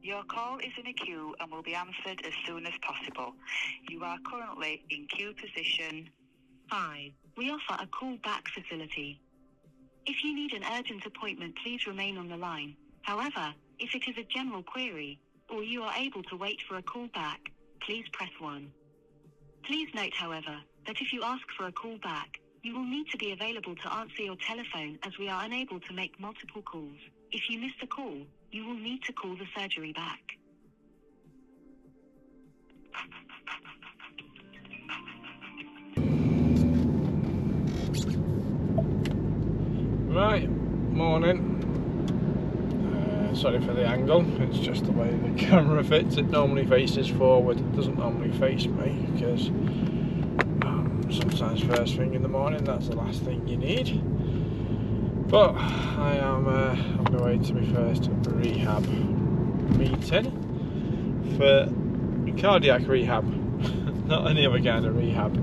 Your call is in a queue and will be answered as soon as possible. You are currently in queue position 5. We offer a call-back facility. If you need an urgent appointment, please remain on the line. However, if it is a general query, or you are able to wait for a call back, please press 1. Please note, however, that if you ask for a call back, you will need to be available to answer your telephone as we are unable to make multiple calls. If you missed a call, you will need to call the surgery back. Right, morning. Sorry for the angle, it's just the way the camera fits. It normally faces forward, it doesn't normally face me because sometimes first thing in the morning that's the last thing you need. But I am on my way to my first rehab meeting for cardiac rehab, not any other kind of rehab.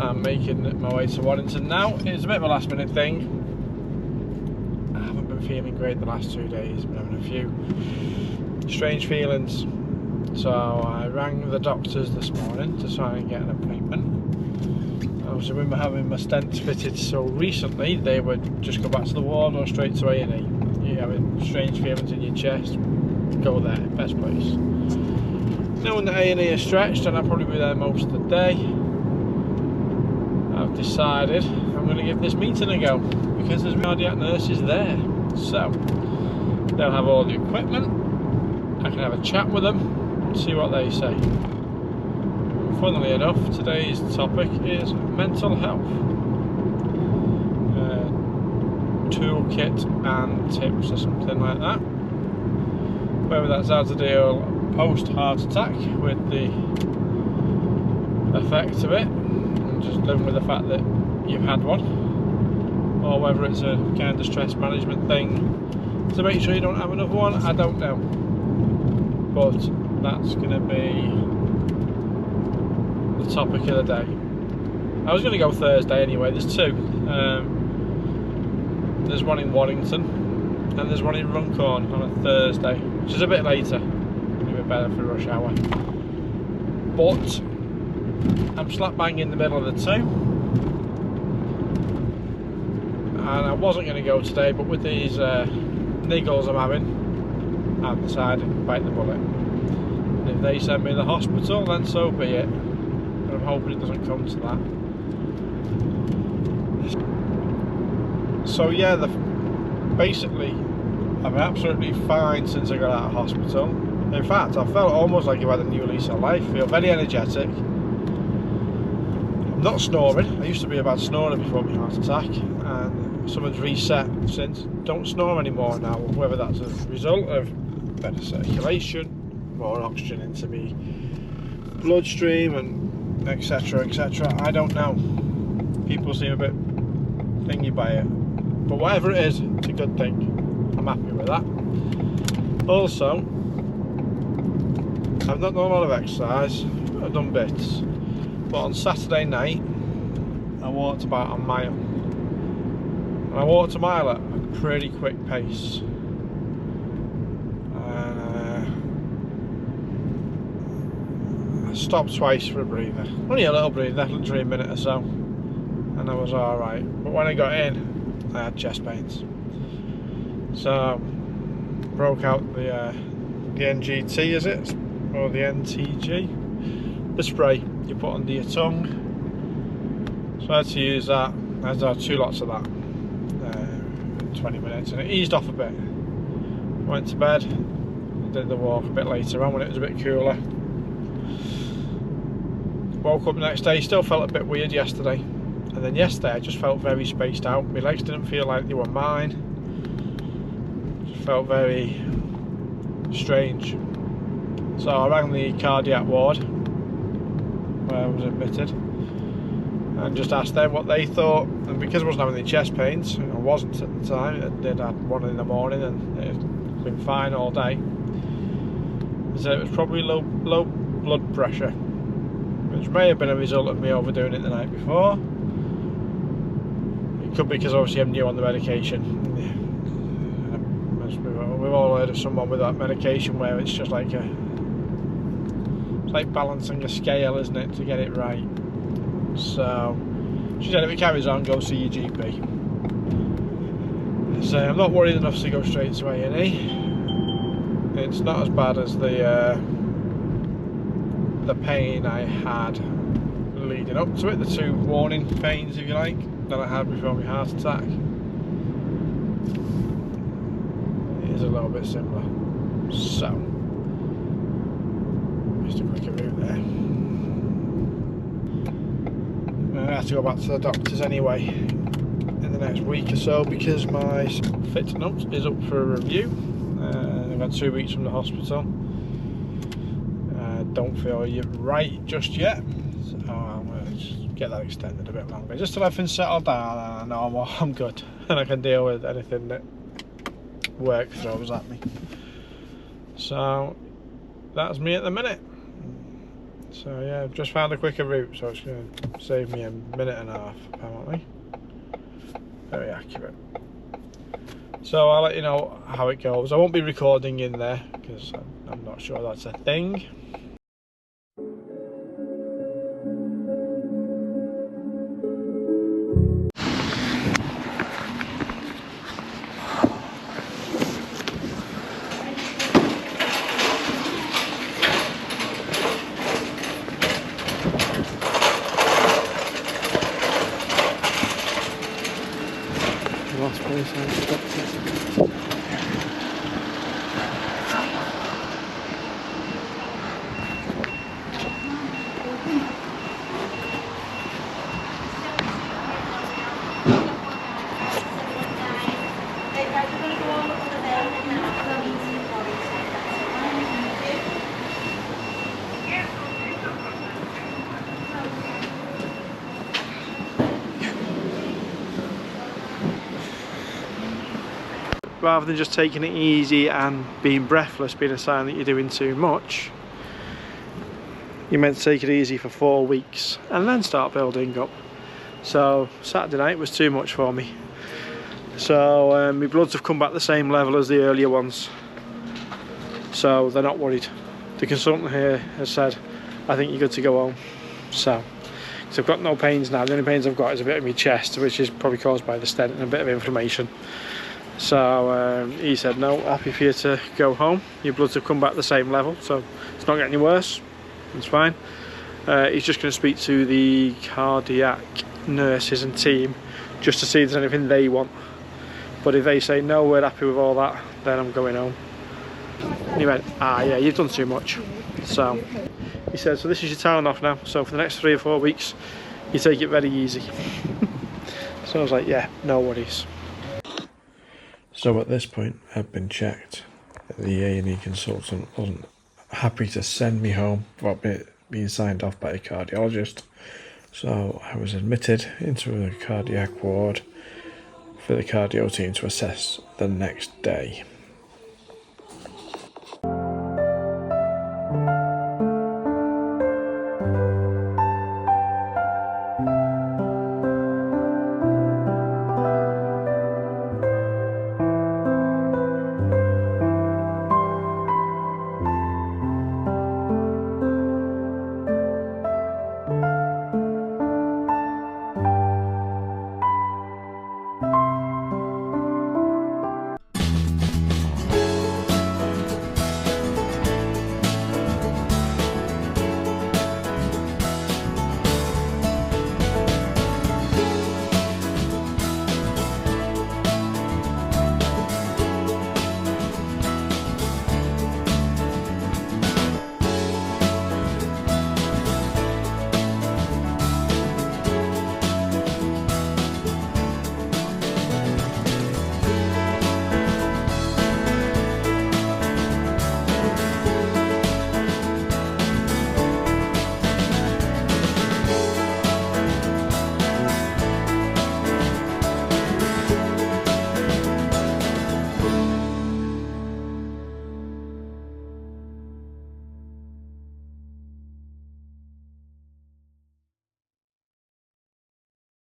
I'm making my way to Warrington now. It's a bit of a last minute thing. I haven't been feeling great the last 2 days. I've been having a few strange feelings. So I rang the doctors this morning to try and get an appointment. Obviously, when we're having my stents fitted so recently, they would just go back to the ward or straight to A&E. You're having strange feelings in your chest, go there, best place. Knowing that A&E is stretched and I'll probably be there most of the day, I've decided I'm going to give this meeting a go because there's cardiac nurses there. So they'll have all the equipment, I can have a chat with them and see what they say. Funnily enough, today's topic is mental health. Toolkit and tips or something like that. Whether that's how to deal post-heart attack with the effects of it, and just living with the fact that you've had one, or whether it's a kind of stress management thing to make sure you don't have another one, I don't know. But that's going to be the topic of the day. I was going to go Thursday anyway. There's two. There's one in Warrington and there's one in Runcorn on a Thursday, which is a bit later, a bit better for rush hour. But I'm slap bang in the middle of the two, and I wasn't going to go today, but with these niggles I'm having, I've decided to bite the bullet. And if they send me to the hospital, then so be it. But I'm hoping it doesn't come to that. So yeah, basically I've been absolutely fine since I got out of hospital. In fact, I felt almost like I've had a new lease of life. I feel very energetic. I'm not snoring. I used to be a bad snorer before my heart attack, and something's reset since. Don't snore anymore now, whether that's a result of better circulation, more oxygen into me bloodstream, and etc, etc. I don't know. People seem a bit thingy by it, but whatever it is, it's a good thing. I'm happy with that. Also, I've not done a lot of exercise. I've done bits, but on Saturday night I walked about a mile, and I walked a mile at a pretty quick pace. I stopped twice for a breather, only a little breather, literally a minute or so, and I was alright. But when I got in, I had chest pains, so broke out the NGT, is it, or the NTG, the spray you put under your tongue. So I had to use that. I had to have 2 lots of that in 20 minutes, and it eased off a bit. Went to bed, did the walk a bit later on when it was a bit cooler. Woke up the next day, still felt a bit weird yesterday, and then yesterday I just felt very spaced out. My legs didn't feel like they were mine. Just felt very strange. So I rang the cardiac ward where I was admitted and just asked them what they thought, and because I wasn't having any chest pains, I wasn't at the time, I did have one in the morning and it had been fine all day. They said it was probably low blood pressure, which may have been a result of me overdoing it the night before. It could be because obviously I'm new on the medication. we've all heard of someone with that medication where it's just like it's like balancing a scale, isn't it, to get it right. So she said if it carries on, go see your GP. So I'm not worried enough to go straight to A&E. It's not as bad as the pain I had leading up to it, the 2 warning pains, if you like, that I had before my heart attack. It is a little bit similar. So, just a quicker route there. I have to go back to the doctors anyway in the next week or so because my fit note is up for a review. I've had 2 weeks from the hospital. Don't feel right just yet, so I'm going to just get that extended a bit longer, just till everything's settled down and I know I'm good and I can deal with anything that work throws at me. So that's me at the minute. So yeah, I've just found a quicker route, so it's going to save me a minute and a half apparently. Very accurate. So I'll let you know how it goes. I won't be recording in there because I'm not sure that's a thing. Last place I expected. Rather than just taking it easy and being breathless being a sign that you're doing too much, you're meant to take it easy for 4 weeks and then start building up. So Saturday night was too much for me. So my bloods have come back the same level as the earlier ones. So they're not worried. The consultant here has said, I think you're good to go home. So I've got no pains now. The only pains I've got is a bit of my chest, which is probably caused by the stent and a bit of inflammation. So he said, no, happy for you to go home. Your bloods have come back the same level, so it's not getting any worse. It's fine. He's just going to speak to the cardiac nurses and team just to see if there's anything they want. But if they say, no, we're happy with all that, then I'm going home. And he went, yeah, you've done too much. So he said, so this is your time off now. So for the next 3 or 4 weeks, you take it very easy. So I was like, yeah, no worries. So at this point, I'd been checked. The A&E consultant wasn't happy to send me home without being signed off by a cardiologist. So I was admitted into a cardiac ward for the cardio team to assess the next day.